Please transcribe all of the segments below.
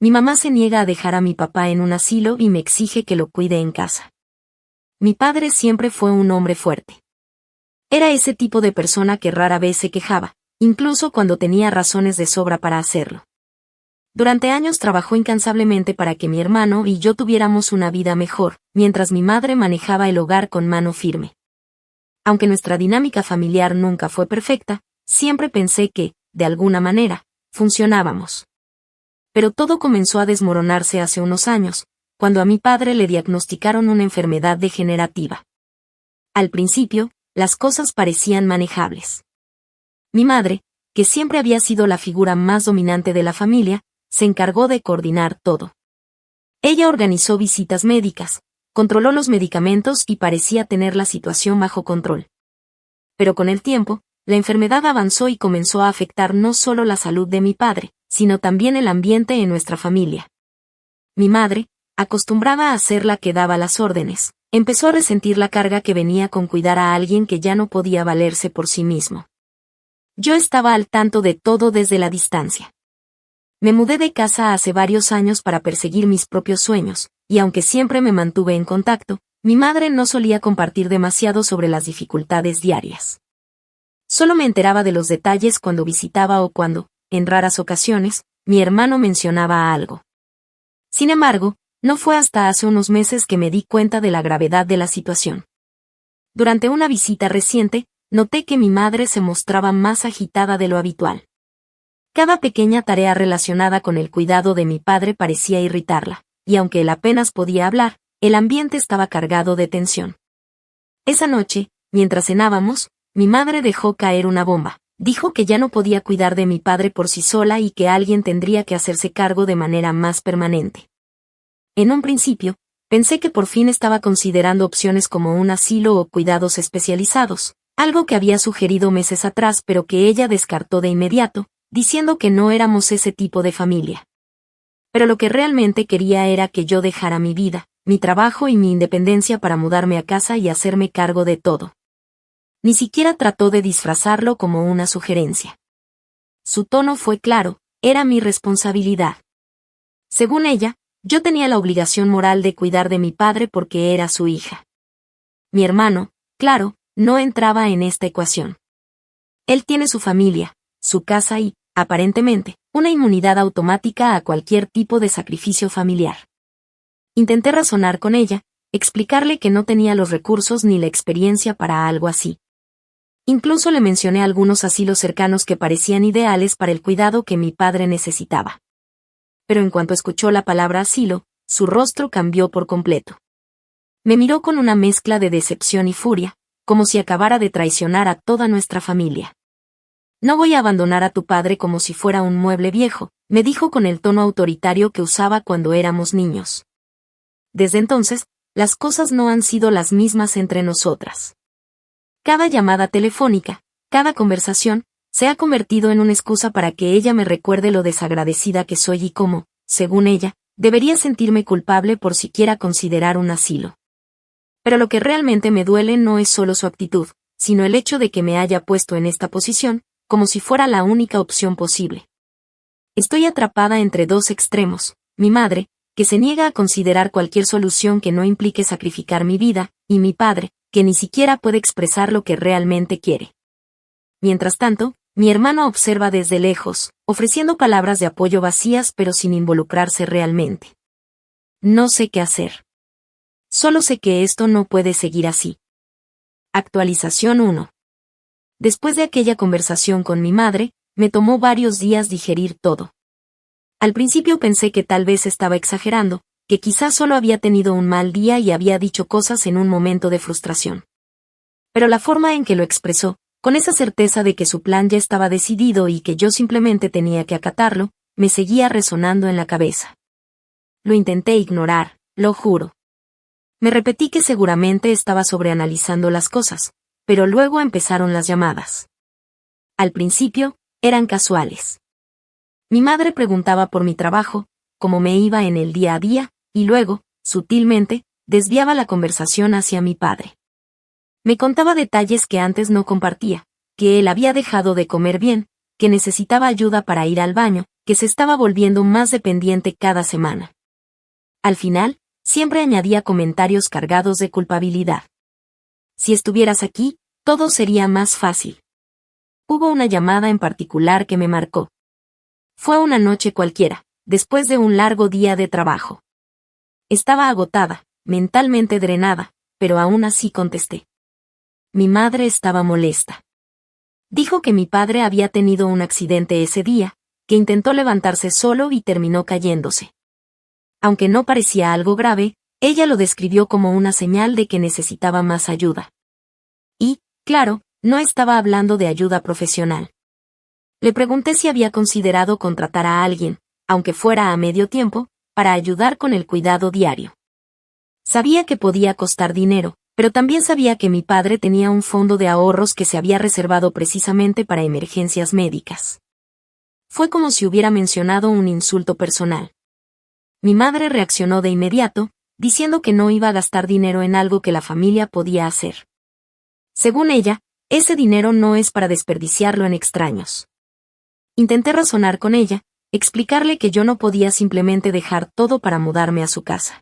Mi mamá se niega a dejar a mi papá en un asilo y me exige que lo cuide en casa. Mi padre siempre fue un hombre fuerte. Era ese tipo de persona que rara vez se quejaba, incluso cuando tenía razones de sobra para hacerlo. Durante años trabajó incansablemente para que mi hermano y yo tuviéramos una vida mejor, mientras mi madre manejaba el hogar con mano firme. Aunque nuestra dinámica familiar nunca fue perfecta, siempre pensé que, de alguna manera, funcionábamos. Pero todo comenzó a desmoronarse hace unos años, cuando a mi padre le diagnosticaron una enfermedad degenerativa. Al principio, las cosas parecían manejables. Mi madre, que siempre había sido la figura más dominante de la familia, se encargó de coordinar todo. Ella organizó visitas médicas, controló los medicamentos y parecía tener la situación bajo control. Pero con el tiempo, la enfermedad avanzó y comenzó a afectar no solo la salud de mi padre, sino también el ambiente en nuestra familia. Mi madre, acostumbrada a ser la que daba las órdenes, empezó a resentir la carga que venía con cuidar a alguien que ya no podía valerse por sí mismo. Yo estaba al tanto de todo desde la distancia. Me mudé de casa hace varios años para perseguir mis propios sueños, y aunque siempre me mantuve en contacto, mi madre no solía compartir demasiado sobre las dificultades diarias. Solo me enteraba de los detalles cuando visitaba o cuando, en raras ocasiones, mi hermano mencionaba algo. Sin embargo, no fue hasta hace unos meses que me di cuenta de la gravedad de la situación. Durante una visita reciente, noté que mi madre se mostraba más agitada de lo habitual. Cada pequeña tarea relacionada con el cuidado de mi padre parecía irritarla, y aunque él apenas podía hablar, el ambiente estaba cargado de tensión. Esa noche, mientras cenábamos, mi madre dejó caer una bomba. Dijo que ya no podía cuidar de mi padre por sí sola y que alguien tendría que hacerse cargo de manera más permanente. En un principio, pensé que por fin estaba considerando opciones como un asilo o cuidados especializados, algo que había sugerido meses atrás pero que ella descartó de inmediato, diciendo que no éramos ese tipo de familia. Pero lo que realmente quería era que yo dejara mi vida, mi trabajo y mi independencia para mudarme a casa y hacerme cargo de todo. Ni siquiera trató de disfrazarlo como una sugerencia. Su tono fue claro, era mi responsabilidad. Según ella, yo tenía la obligación moral de cuidar de mi padre porque era su hija. Mi hermano, claro, no entraba en esta ecuación. Él tiene su familia, su casa y, aparentemente, una inmunidad automática a cualquier tipo de sacrificio familiar. Intenté razonar con ella, explicarle que no tenía los recursos ni la experiencia para algo así. Incluso le mencioné algunos asilos cercanos que parecían ideales para el cuidado que mi padre necesitaba. Pero en cuanto escuchó la palabra asilo, su rostro cambió por completo. Me miró con una mezcla de decepción y furia, como si acabara de traicionar a toda nuestra familia. No voy a abandonar a tu padre como si fuera un mueble viejo, me dijo con el tono autoritario que usaba cuando éramos niños. Desde entonces, las cosas no han sido las mismas entre nosotras. Cada llamada telefónica, cada conversación, se ha convertido en una excusa para que ella me recuerde lo desagradecida que soy y cómo, según ella, debería sentirme culpable por siquiera considerar un asilo. Pero lo que realmente me duele no es solo su actitud, sino el hecho de que me haya puesto en esta posición, como si fuera la única opción posible. Estoy atrapada entre dos extremos, mi madre, que se niega a considerar cualquier solución que no implique sacrificar mi vida, y mi padre, que ni siquiera puede expresar lo que realmente quiere. Mientras tanto, mi hermano observa desde lejos, ofreciendo palabras de apoyo vacías pero sin involucrarse realmente. No sé qué hacer. Solo sé que esto no puede seguir así. Actualización 1. Después de aquella conversación con mi madre, me tomó varios días digerir todo. Al principio pensé que tal vez estaba exagerando, que quizás solo había tenido un mal día y había dicho cosas en un momento de frustración. Pero la forma en que lo expresó, con esa certeza de que su plan ya estaba decidido y que yo simplemente tenía que acatarlo, me seguía resonando en la cabeza. Lo intenté ignorar, lo juro. Me repetí que seguramente estaba sobreanalizando las cosas, pero luego empezaron las llamadas. Al principio, eran casuales. Mi madre preguntaba por mi trabajo, cómo me iba en el día a día, y luego, sutilmente, desviaba la conversación hacia mi padre. Me contaba detalles que antes no compartía, que él había dejado de comer bien, que necesitaba ayuda para ir al baño, que se estaba volviendo más dependiente cada semana. Al final, siempre añadía comentarios cargados de culpabilidad. Si estuvieras aquí, todo sería más fácil. Hubo una llamada en particular que me marcó. Fue una noche cualquiera, después de un largo día de trabajo. Estaba agotada, mentalmente drenada, pero aún así contesté. Mi madre estaba molesta. Dijo que mi padre había tenido un accidente ese día, que intentó levantarse solo y terminó cayéndose. Aunque no parecía algo grave, ella lo describió como una señal de que necesitaba más ayuda. Y, claro, no estaba hablando de ayuda profesional. Le pregunté si había considerado contratar a alguien, aunque fuera a medio tiempo, para ayudar con el cuidado diario. Sabía que podía costar dinero, pero también sabía que mi padre tenía un fondo de ahorros que se había reservado precisamente para emergencias médicas. Fue como si hubiera mencionado un insulto personal. Mi madre reaccionó de inmediato, diciendo que no iba a gastar dinero en algo que la familia podía hacer. Según ella, ese dinero no es para desperdiciarlo en extraños. Intenté razonar con ella, explicarle que yo no podía simplemente dejar todo para mudarme a su casa.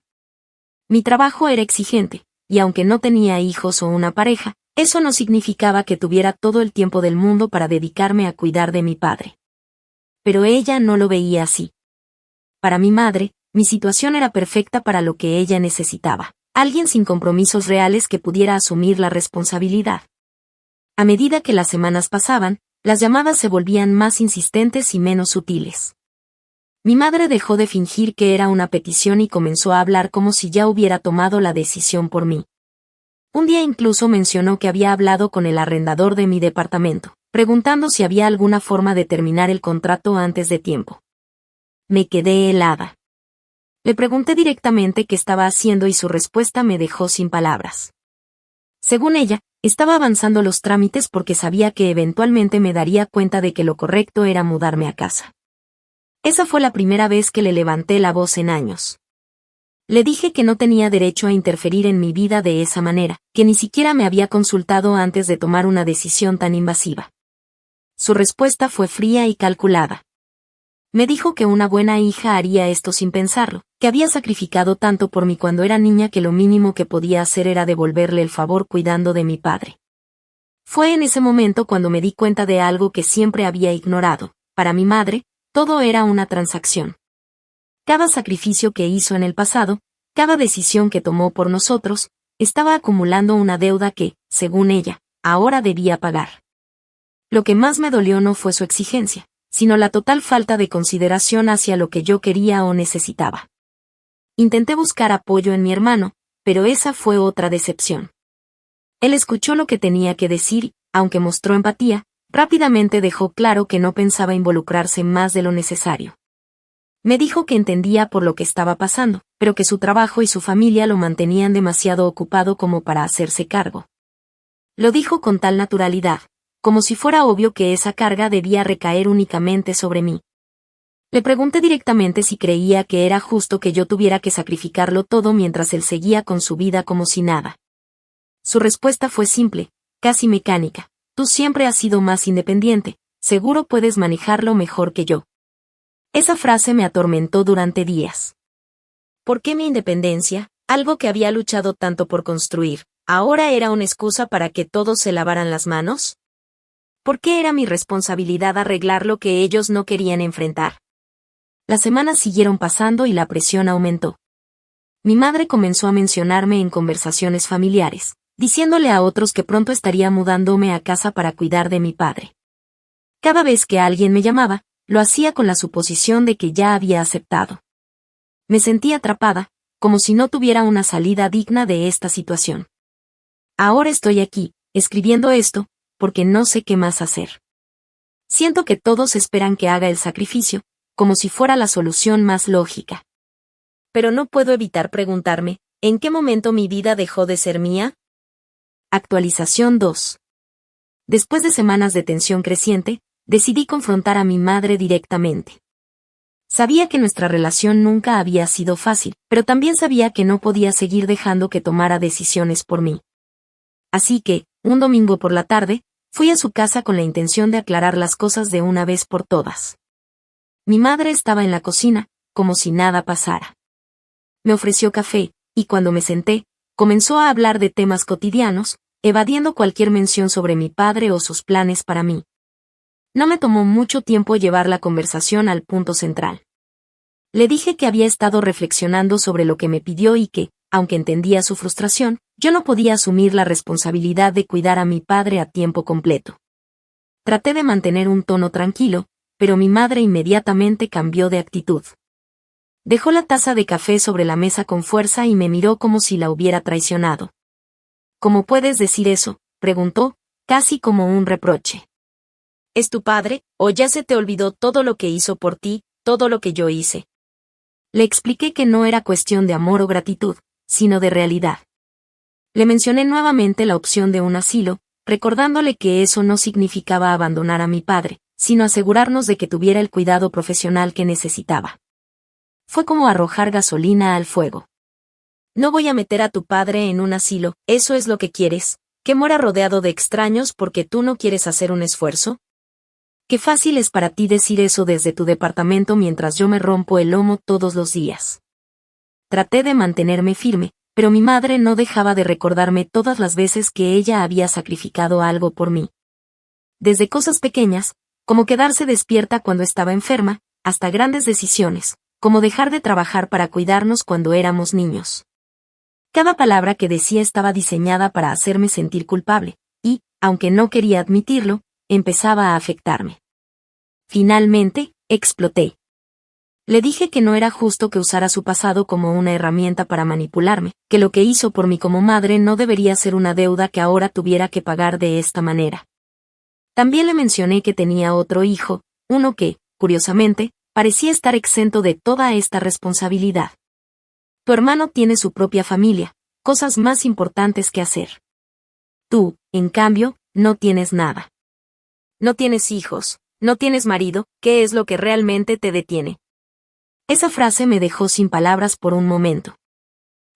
Mi trabajo era exigente, y aunque no tenía hijos o una pareja, eso no significaba que tuviera todo el tiempo del mundo para dedicarme a cuidar de mi padre. Pero ella no lo veía así. Para mi madre, mi situación era perfecta para lo que ella necesitaba, alguien sin compromisos reales que pudiera asumir la responsabilidad. A medida que las semanas pasaban, las llamadas se volvían más insistentes y menos sutiles. Mi madre dejó de fingir que era una petición y comenzó a hablar como si ya hubiera tomado la decisión por mí. Un día incluso mencionó que había hablado con el arrendador de mi departamento, preguntando si había alguna forma de terminar el contrato antes de tiempo. Me quedé helada. Le pregunté directamente qué estaba haciendo y su respuesta me dejó sin palabras. Según ella, estaba avanzando los trámites porque sabía que eventualmente me daría cuenta de que lo correcto era mudarme a casa. Esa fue la primera vez que le levanté la voz en años. Le dije que no tenía derecho a interferir en mi vida de esa manera, que ni siquiera me había consultado antes de tomar una decisión tan invasiva. Su respuesta fue fría y calculada. Me dijo que una buena hija haría esto sin pensarlo, que había sacrificado tanto por mí cuando era niña que lo mínimo que podía hacer era devolverle el favor cuidando de mi padre. Fue en ese momento cuando me di cuenta de algo que siempre había ignorado. Para mi madre, todo era una transacción. Cada sacrificio que hizo en el pasado, cada decisión que tomó por nosotros, estaba acumulando una deuda que, según ella, ahora debía pagar. Lo que más me dolió no fue su exigencia, sino la total falta de consideración hacia lo que yo quería o necesitaba. Intenté buscar apoyo en mi hermano, pero esa fue otra decepción. Él escuchó lo que tenía que decir, aunque mostró empatía, rápidamente dejó claro que no pensaba involucrarse más de lo necesario. Me dijo que entendía por lo que estaba pasando, pero que su trabajo y su familia lo mantenían demasiado ocupado como para hacerse cargo. Lo dijo con tal naturalidad, como si fuera obvio que esa carga debía recaer únicamente sobre mí. Le pregunté directamente si creía que era justo que yo tuviera que sacrificarlo todo mientras él seguía con su vida como si nada. Su respuesta fue simple, casi mecánica: tú siempre has sido más independiente, seguro puedes manejarlo mejor que yo. Esa frase me atormentó durante días. ¿Por qué mi independencia, algo que había luchado tanto por construir, ahora era una excusa para que todos se lavaran las manos? ¿Por qué era mi responsabilidad arreglar lo que ellos no querían enfrentar? Las semanas siguieron pasando y la presión aumentó. Mi madre comenzó a mencionarme en conversaciones familiares, diciéndole a otros que pronto estaría mudándome a casa para cuidar de mi padre. Cada vez que alguien me llamaba, lo hacía con la suposición de que ya había aceptado. Me sentí atrapada, como si no tuviera una salida digna de esta situación. Ahora estoy aquí, escribiendo esto, porque no sé qué más hacer. Siento que todos esperan que haga el sacrificio, como si fuera la solución más lógica. Pero no puedo evitar preguntarme, ¿en qué momento mi vida dejó de ser mía? Actualización 2. Después de semanas de tensión creciente, decidí confrontar a mi madre directamente. Sabía que nuestra relación nunca había sido fácil, pero también sabía que no podía seguir dejando que tomara decisiones por mí. Así que, un domingo por la tarde, fui a su casa con la intención de aclarar las cosas de una vez por todas. Mi madre estaba en la cocina, como si nada pasara. Me ofreció café, y cuando me senté, comenzó a hablar de temas cotidianos, evadiendo cualquier mención sobre mi padre o sus planes para mí. No me tomó mucho tiempo llevar la conversación al punto central. Le dije que había estado reflexionando sobre lo que me pidió y que, aunque entendía su frustración, yo no podía asumir la responsabilidad de cuidar a mi padre a tiempo completo. Traté de mantener un tono tranquilo, pero mi madre inmediatamente cambió de actitud. Dejó la taza de café sobre la mesa con fuerza y me miró como si la hubiera traicionado. ¿Cómo puedes decir eso?, preguntó, casi como un reproche. ¿Es tu padre, o ya se te olvidó todo lo que hizo por ti, todo lo que yo hice? Le expliqué que no era cuestión de amor o gratitud, sino de realidad. Le mencioné nuevamente la opción de un asilo, recordándole que eso no significaba abandonar a mi padre, sino asegurarnos de que tuviera el cuidado profesional que necesitaba. Fue como arrojar gasolina al fuego. No voy a meter a tu padre en un asilo, ¿eso es lo que quieres? ¿Que muera rodeado de extraños porque tú no quieres hacer un esfuerzo? Qué fácil es para ti decir eso desde tu departamento mientras yo me rompo el lomo todos los días. Traté de mantenerme firme, pero mi madre no dejaba de recordarme todas las veces que ella había sacrificado algo por mí. Desde cosas pequeñas, como quedarse despierta cuando estaba enferma, hasta grandes decisiones, como dejar de trabajar para cuidarnos cuando éramos niños. Cada palabra que decía estaba diseñada para hacerme sentir culpable, y, aunque no quería admitirlo, empezaba a afectarme. Finalmente, exploté. Le dije que no era justo que usara su pasado como una herramienta para manipularme, que lo que hizo por mí como madre no debería ser una deuda que ahora tuviera que pagar de esta manera. También le mencioné que tenía otro hijo, uno que, curiosamente, parecía estar exento de toda esta responsabilidad. Tu hermano tiene su propia familia, cosas más importantes que hacer. Tú, en cambio, no tienes nada. No tienes hijos, no tienes marido, ¿qué es lo que realmente te detiene? Esa frase me dejó sin palabras por un momento.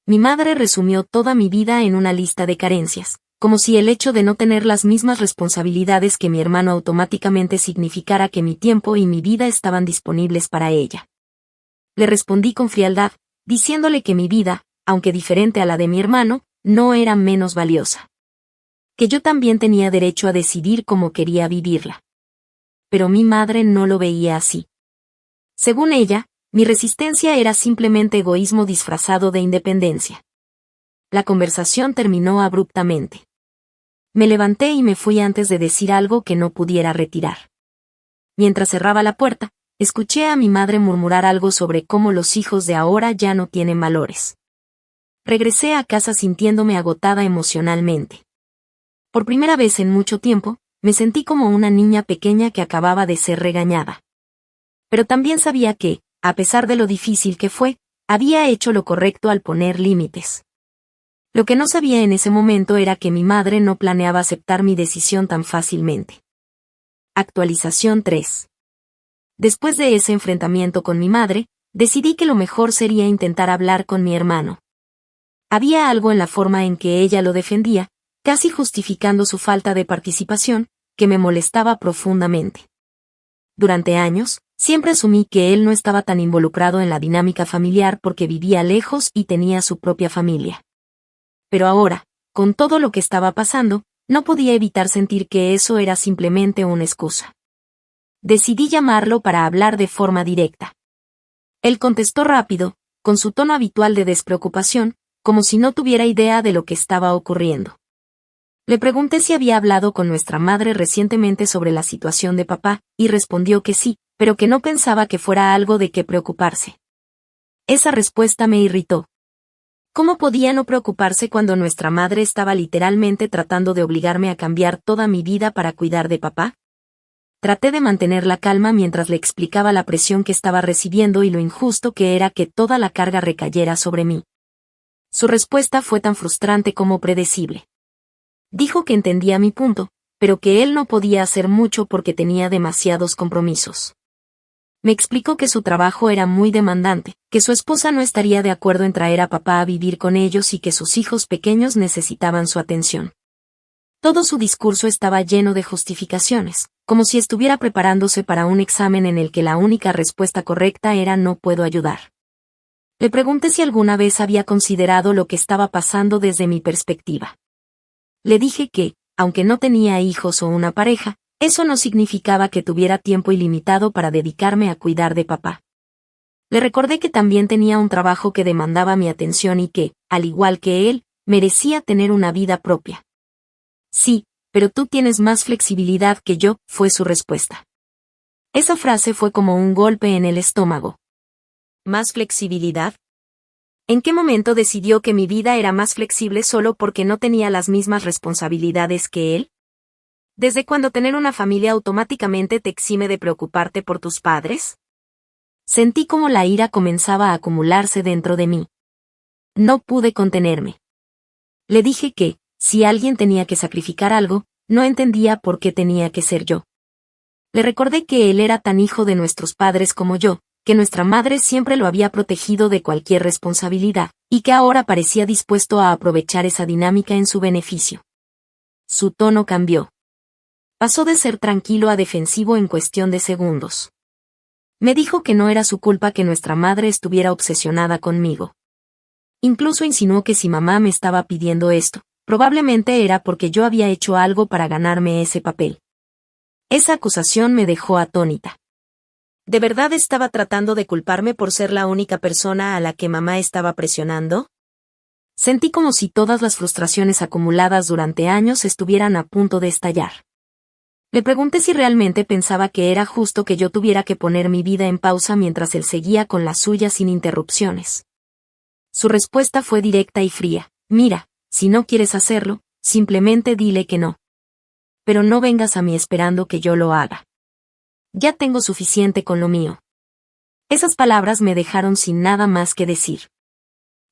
Mi madre resumió toda mi vida en una lista de carencias, como si el hecho de no tener las mismas responsabilidades que mi hermano automáticamente significara que mi tiempo y mi vida estaban disponibles para ella. Le respondí con frialdad, diciéndole que mi vida, aunque diferente a la de mi hermano, no era menos valiosa. Que yo también tenía derecho a decidir cómo quería vivirla. Pero mi madre no lo veía así. Según ella, mi resistencia era simplemente egoísmo disfrazado de independencia. La conversación terminó abruptamente. Me levanté y me fui antes de decir algo que no pudiera retirar. Mientras cerraba la puerta, escuché a mi madre murmurar algo sobre cómo los hijos de ahora ya no tienen valores. Regresé a casa sintiéndome agotada emocionalmente. Por primera vez en mucho tiempo, me sentí como una niña pequeña que acababa de ser regañada. Pero también sabía que, a pesar de lo difícil que fue, había hecho lo correcto al poner límites. Lo que no sabía en ese momento era que mi madre no planeaba aceptar mi decisión tan fácilmente. Actualización 3. Después de ese enfrentamiento con mi madre, decidí que lo mejor sería intentar hablar con mi hermano. Había algo en la forma en que ella lo defendía, casi justificando su falta de participación, que me molestaba profundamente. Durante años, siempre asumí que él no estaba tan involucrado en la dinámica familiar porque vivía lejos y tenía su propia familia. Pero ahora, con todo lo que estaba pasando, no podía evitar sentir que eso era simplemente una excusa. Decidí llamarlo para hablar de forma directa. Él contestó rápido, con su tono habitual de despreocupación, como si no tuviera idea de lo que estaba ocurriendo. Le pregunté si había hablado con nuestra madre recientemente sobre la situación de papá, y respondió que sí, pero que no pensaba que fuera algo de qué preocuparse. Esa respuesta me irritó. ¿Cómo podía no preocuparse cuando nuestra madre estaba literalmente tratando de obligarme a cambiar toda mi vida para cuidar de papá? Traté de mantener la calma mientras le explicaba la presión que estaba recibiendo y lo injusto que era que toda la carga recayera sobre mí. Su respuesta fue tan frustrante como predecible. Dijo que entendía mi punto, pero que él no podía hacer mucho porque tenía demasiados compromisos. Me explicó que su trabajo era muy demandante, que su esposa no estaría de acuerdo en traer a papá a vivir con ellos y que sus hijos pequeños necesitaban su atención. Todo su discurso estaba lleno de justificaciones, como si estuviera preparándose para un examen en el que la única respuesta correcta era no puedo ayudar. Le pregunté si alguna vez había considerado lo que estaba pasando desde mi perspectiva. Le dije que, aunque no tenía hijos o una pareja, eso no significaba que tuviera tiempo ilimitado para dedicarme a cuidar de papá. Le recordé que también tenía un trabajo que demandaba mi atención y que, al igual que él, merecía tener una vida propia. Sí, pero tú tienes más flexibilidad que yo, fue su respuesta. Esa frase fue como un golpe en el estómago. ¿Más flexibilidad? ¿En qué momento decidió que mi vida era más flexible solo porque no tenía las mismas responsabilidades que él? ¿Desde cuándo tener una familia automáticamente te exime de preocuparte por tus padres? Sentí como la ira comenzaba a acumularse dentro de mí. No pude contenerme. Le dije que, si alguien tenía que sacrificar algo, no entendía por qué tenía que ser yo. Le recordé que él era tan hijo de nuestros padres como yo, que nuestra madre siempre lo había protegido de cualquier responsabilidad, y que ahora parecía dispuesto a aprovechar esa dinámica en su beneficio. Su tono cambió. Pasó de ser tranquilo a defensivo en cuestión de segundos. Me dijo que no era su culpa que nuestra madre estuviera obsesionada conmigo. Incluso insinuó que si mamá me estaba pidiendo esto, probablemente era porque yo había hecho algo para ganarme ese papel. Esa acusación me dejó atónita. ¿De verdad estaba tratando de culparme por ser la única persona a la que mamá estaba presionando? Sentí como si todas las frustraciones acumuladas durante años estuvieran a punto de estallar. Le pregunté si realmente pensaba que era justo que yo tuviera que poner mi vida en pausa mientras él seguía con la suya sin interrupciones. Su respuesta fue directa y fría. Mira, si no quieres hacerlo, simplemente dile que no. Pero no vengas a mí esperando que yo lo haga. Ya tengo suficiente con lo mío. Esas palabras me dejaron sin nada más que decir.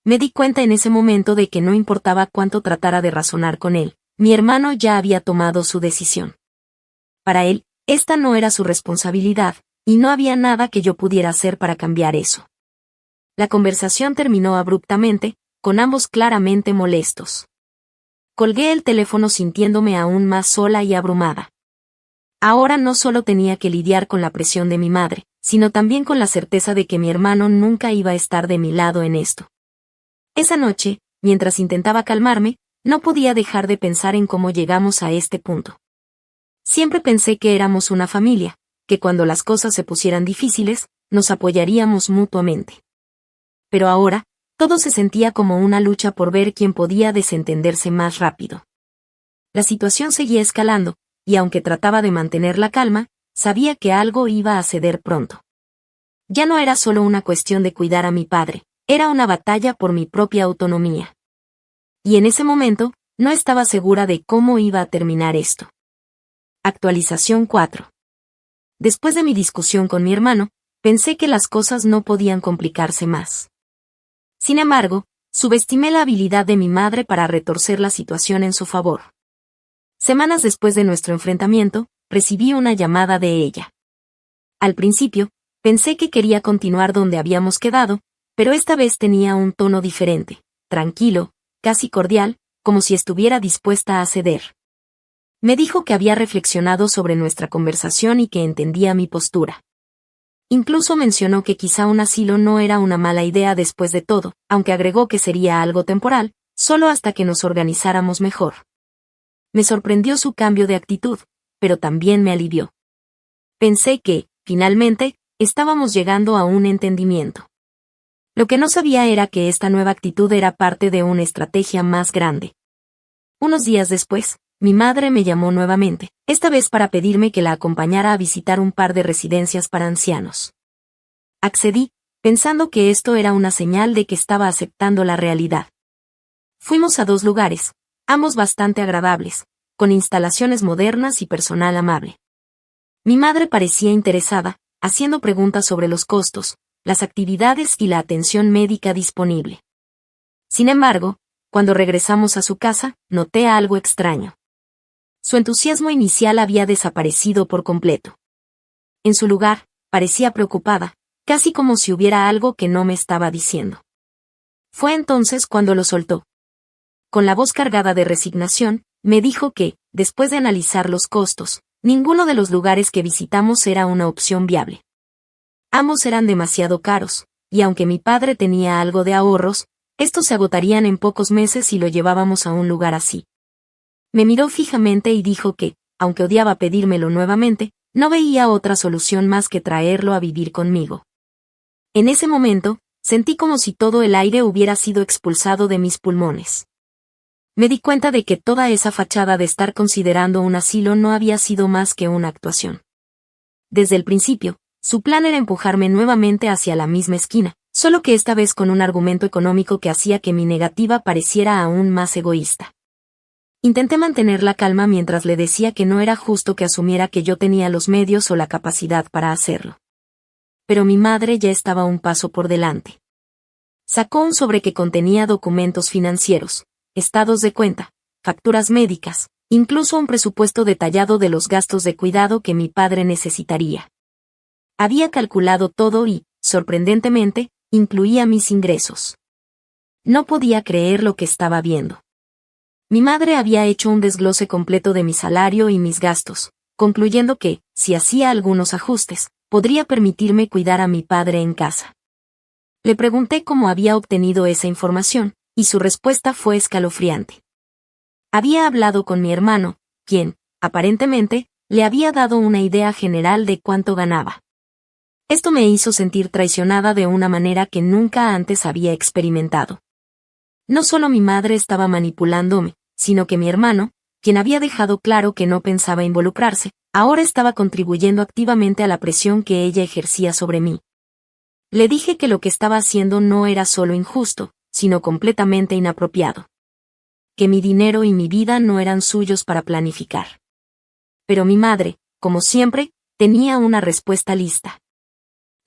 Me di cuenta en ese momento de que no importaba cuánto tratara de razonar con él, mi hermano ya había tomado su decisión. Para él, esta no era su responsabilidad, y no había nada que yo pudiera hacer para cambiar eso. La conversación terminó abruptamente, con ambos claramente molestos. Colgué el teléfono sintiéndome aún más sola y abrumada. Ahora no solo tenía que lidiar con la presión de mi madre, sino también con la certeza de que mi hermano nunca iba a estar de mi lado en esto. Esa noche, mientras intentaba calmarme, no podía dejar de pensar en cómo llegamos a este punto. Siempre pensé que éramos una familia, que cuando las cosas se pusieran difíciles, nos apoyaríamos mutuamente. Pero ahora, todo se sentía como una lucha por ver quién podía desentenderse más rápido. La situación seguía escalando, y aunque trataba de mantener la calma, sabía que algo iba a ceder pronto. Ya no era solo una cuestión de cuidar a mi padre, era una batalla por mi propia autonomía. Y en ese momento, no estaba segura de cómo iba a terminar esto. Actualización 4. Después de mi discusión con mi hermano, pensé que las cosas no podían complicarse más. Sin embargo, subestimé la habilidad de mi madre para retorcer la situación en su favor. Semanas después de nuestro enfrentamiento, recibí una llamada de ella. Al principio, pensé que quería continuar donde habíamos quedado, pero esta vez tenía un tono diferente, tranquilo, casi cordial, como si estuviera dispuesta a ceder. Me dijo que había reflexionado sobre nuestra conversación y que entendía mi postura. Incluso mencionó que quizá un asilo no era una mala idea después de todo, aunque agregó que sería algo temporal, solo hasta que nos organizáramos mejor. Me sorprendió su cambio de actitud, pero también me alivió. Pensé que, finalmente, estábamos llegando a un entendimiento. Lo que no sabía era que esta nueva actitud era parte de una estrategia más grande. Unos días después, mi madre me llamó nuevamente, esta vez para pedirme que la acompañara a visitar un par de residencias para ancianos. Accedí, pensando que esto era una señal de que estaba aceptando la realidad. Fuimos a 2 lugares, ambos bastante agradables, con instalaciones modernas y personal amable. Mi madre parecía interesada, haciendo preguntas sobre los costos, las actividades y la atención médica disponible. Sin embargo, cuando regresamos a su casa, noté algo extraño. Su entusiasmo inicial había desaparecido por completo. En su lugar, parecía preocupada, casi como si hubiera algo que no me estaba diciendo. Fue entonces cuando lo soltó. Con la voz cargada de resignación, me dijo que, después de analizar los costos, Ninguno de los lugares que visitamos era una opción viable. Ambos eran demasiado caros, y aunque mi padre tenía algo de ahorros, estos se agotarían en pocos meses si lo llevábamos a un lugar así. Me miró fijamente y dijo que, aunque odiaba pedírmelo nuevamente, no veía otra solución más que traerlo a vivir conmigo. En ese momento, sentí como si todo el aire hubiera sido expulsado de mis pulmones. Me di cuenta de que toda esa fachada de estar considerando un asilo no había sido más que una actuación. Desde el principio, su plan era empujarme nuevamente hacia la misma esquina, solo que esta vez con un argumento económico que hacía que mi negativa pareciera aún más egoísta. Intenté mantener la calma mientras le decía que no era justo que asumiera que yo tenía los medios o la capacidad para hacerlo. Pero mi madre ya estaba un paso por delante. Sacó un sobre que contenía documentos financieros, estados de cuenta, facturas médicas, incluso un presupuesto detallado de los gastos de cuidado que mi padre necesitaría. Había calculado todo y, sorprendentemente, incluía mis ingresos. No podía creer lo que estaba viendo. Mi madre había hecho un desglose completo de mi salario y mis gastos, concluyendo que, si hacía algunos ajustes, podría permitirme cuidar a mi padre en casa. Le pregunté cómo había obtenido esa información, y su respuesta fue escalofriante. Había hablado con mi hermano, quien, aparentemente, le había dado una idea general de cuánto ganaba. Esto me hizo sentir traicionada de una manera que nunca antes había experimentado. No solo mi madre estaba manipulándome, sino que mi hermano, quien había dejado claro que no pensaba involucrarse, ahora estaba contribuyendo activamente a la presión que ella ejercía sobre mí. Le dije que lo que estaba haciendo no era solo injusto, sino completamente inapropiado. Que mi dinero y mi vida no eran suyos para planificar. Pero mi madre, como siempre, tenía una respuesta lista.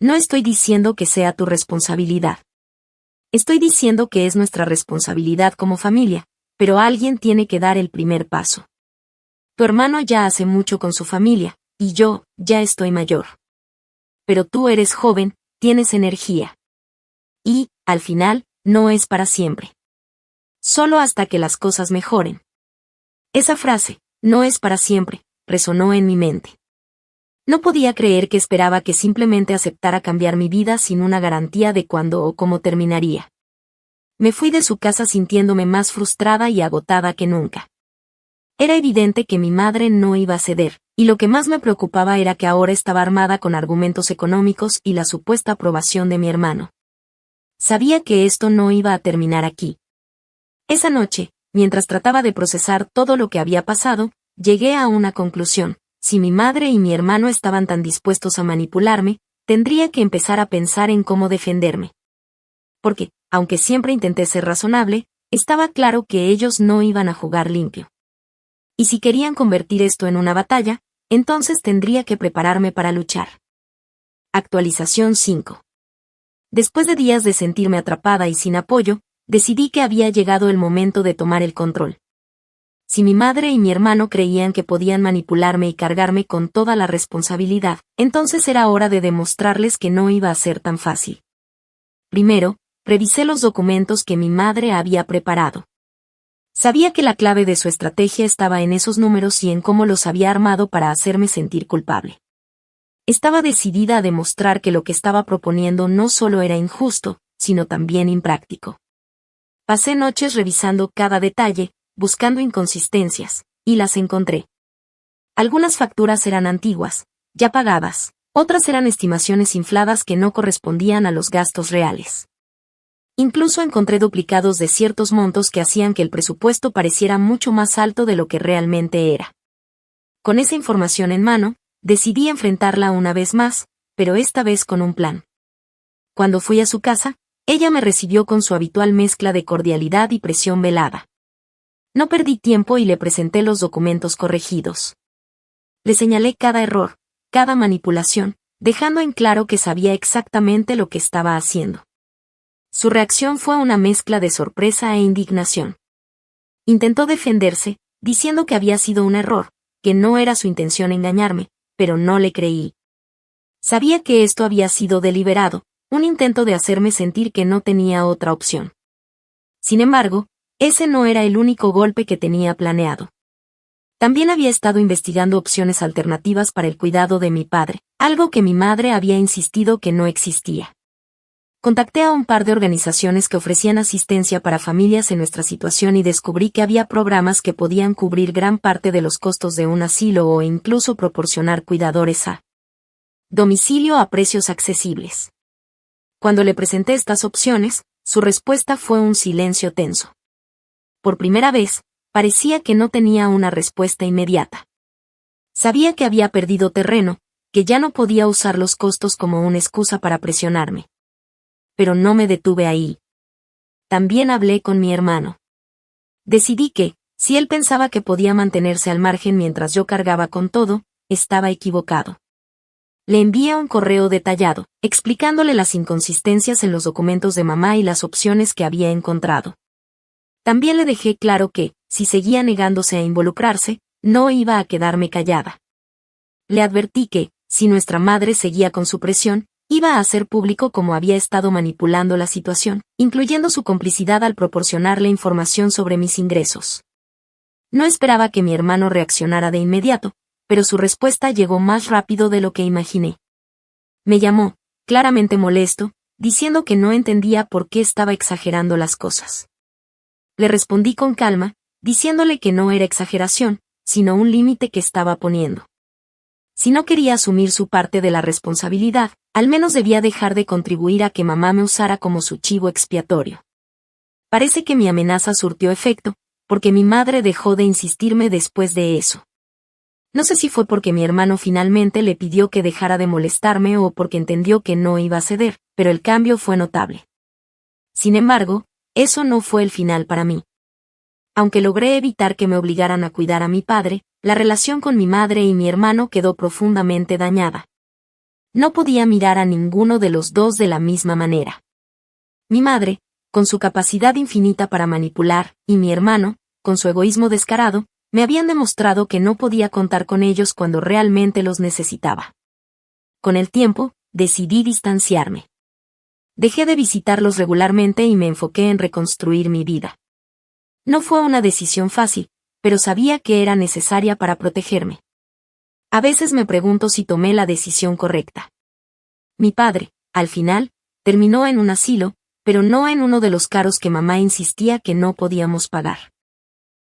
No estoy diciendo que sea tu responsabilidad. Estoy diciendo que es nuestra responsabilidad como familia, pero alguien tiene que dar el primer paso. Tu hermano ya hace mucho con su familia, y yo, ya estoy mayor. Pero tú eres joven, tienes energía. Y, al final, no es para siempre. Solo hasta que las cosas mejoren. Esa frase, no es para siempre, resonó en mi mente. No podía creer que esperaba que simplemente aceptara cambiar mi vida sin una garantía de cuándo o cómo terminaría. Me fui de su casa sintiéndome más frustrada y agotada que nunca. Era evidente que mi madre no iba a ceder, y lo que más me preocupaba era que ahora estaba armada con argumentos económicos y la supuesta aprobación de mi hermano. Sabía que esto no iba a terminar aquí. Esa noche, mientras trataba de procesar todo lo que había pasado, llegué a una conclusión. Si mi madre y mi hermano estaban tan dispuestos a manipularme, tendría que empezar a pensar en cómo defenderme. Porque, aunque siempre intenté ser razonable, estaba claro que ellos no iban a jugar limpio. Y si querían convertir esto en una batalla, entonces tendría que prepararme para luchar. Actualización 5. Después de días de sentirme atrapada y sin apoyo, decidí que había llegado el momento de tomar el control. Si mi madre y mi hermano creían que podían manipularme y cargarme con toda la responsabilidad, entonces era hora de demostrarles que no iba a ser tan fácil. Primero, revisé los documentos que mi madre había preparado. Sabía que la clave de su estrategia estaba en esos números y en cómo los había armado para hacerme sentir culpable. Estaba decidida a demostrar que lo que estaba proponiendo no solo era injusto, sino también impráctico. Pasé noches revisando cada detalle, buscando inconsistencias, y las encontré. Algunas facturas eran antiguas, ya pagadas, otras eran estimaciones infladas que no correspondían a los gastos reales. Incluso encontré duplicados de ciertos montos que hacían que el presupuesto pareciera mucho más alto de lo que realmente era. Con esa información en mano, decidí enfrentarla una vez más, pero esta vez con un plan. Cuando fui a su casa, ella me recibió con su habitual mezcla de cordialidad y presión velada. No perdí tiempo y le presenté los documentos corregidos. Le señalé cada error, cada manipulación, dejando en claro que sabía exactamente lo que estaba haciendo. Su reacción fue una mezcla de sorpresa e indignación. Intentó defenderse, diciendo que había sido un error, que no era su intención engañarme, pero no le creí. Sabía que esto había sido deliberado, un intento de hacerme sentir que no tenía otra opción. Sin embargo, ese no era el único golpe que tenía planeado. También había estado investigando opciones alternativas para el cuidado de mi padre, algo que mi madre había insistido que no existía. Contacté a un par de organizaciones que ofrecían asistencia para familias en nuestra situación y descubrí que había programas que podían cubrir gran parte de los costos de un asilo o incluso proporcionar cuidadores a domicilio a precios accesibles. Cuando le presenté estas opciones, su respuesta fue un silencio tenso. Por primera vez, parecía que no tenía una respuesta inmediata. Sabía que había perdido terreno, que ya no podía usar los costos como una excusa para presionarme. Pero no me detuve ahí. También hablé con mi hermano. Decidí que, si él pensaba que podía mantenerse al margen mientras yo cargaba con todo, estaba equivocado. Le envié un correo detallado, explicándole las inconsistencias en los documentos de mamá y las opciones que había encontrado. También le dejé claro que, si seguía negándose a involucrarse, no iba a quedarme callada. Le advertí que, si nuestra madre seguía con su presión, iba a hacer público cómo había estado manipulando la situación, incluyendo su complicidad al proporcionarle información sobre mis ingresos. No esperaba que mi hermano reaccionara de inmediato, pero su respuesta llegó más rápido de lo que imaginé. Me llamó, claramente molesto, diciendo que no entendía por qué estaba exagerando las cosas. Le respondí con calma, diciéndole que no era exageración, sino un límite que estaba poniendo. Si no quería asumir su parte de la responsabilidad, al menos debía dejar de contribuir a que mamá me usara como su chivo expiatorio. Parece que mi amenaza surtió efecto, porque mi madre dejó de insistirme después de eso. No sé si fue porque mi hermano finalmente le pidió que dejara de molestarme o porque entendió que no iba a ceder, pero el cambio fue notable. Sin embargo, eso no fue el final para mí. Aunque logré evitar que me obligaran a cuidar a mi padre, la relación con mi madre y mi hermano quedó profundamente dañada. No podía mirar a ninguno de los dos de la misma manera. Mi madre, con su capacidad infinita para manipular, y mi hermano, con su egoísmo descarado, me habían demostrado que no podía contar con ellos cuando realmente los necesitaba. Con el tiempo, decidí distanciarme. Dejé de visitarlos regularmente y me enfoqué en reconstruir mi vida. No fue una decisión fácil, pero sabía que era necesaria para protegerme. A veces me pregunto si tomé la decisión correcta. Mi padre, al final, terminó en un asilo, pero no en uno de los caros que mamá insistía que no podíamos pagar.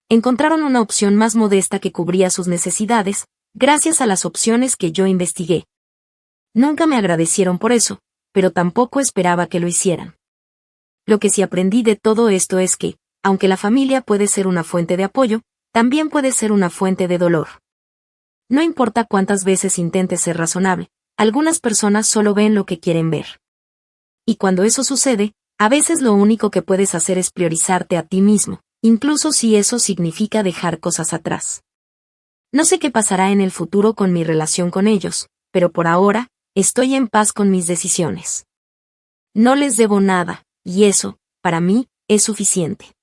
Encontraron una opción más modesta que cubría sus necesidades, gracias a las opciones que yo investigué. Nunca me agradecieron por eso, pero tampoco esperaba que lo hicieran. Lo que sí aprendí de todo esto es que, aunque la familia puede ser una fuente de apoyo, también puede ser una fuente de dolor. No importa cuántas veces intentes ser razonable, algunas personas solo ven lo que quieren ver. Y cuando eso sucede, a veces lo único que puedes hacer es priorizarte a ti mismo, incluso si eso significa dejar cosas atrás. No sé qué pasará en el futuro con mi relación con ellos, pero por ahora, estoy en paz con mis decisiones. No les debo nada, y eso, para mí, es suficiente.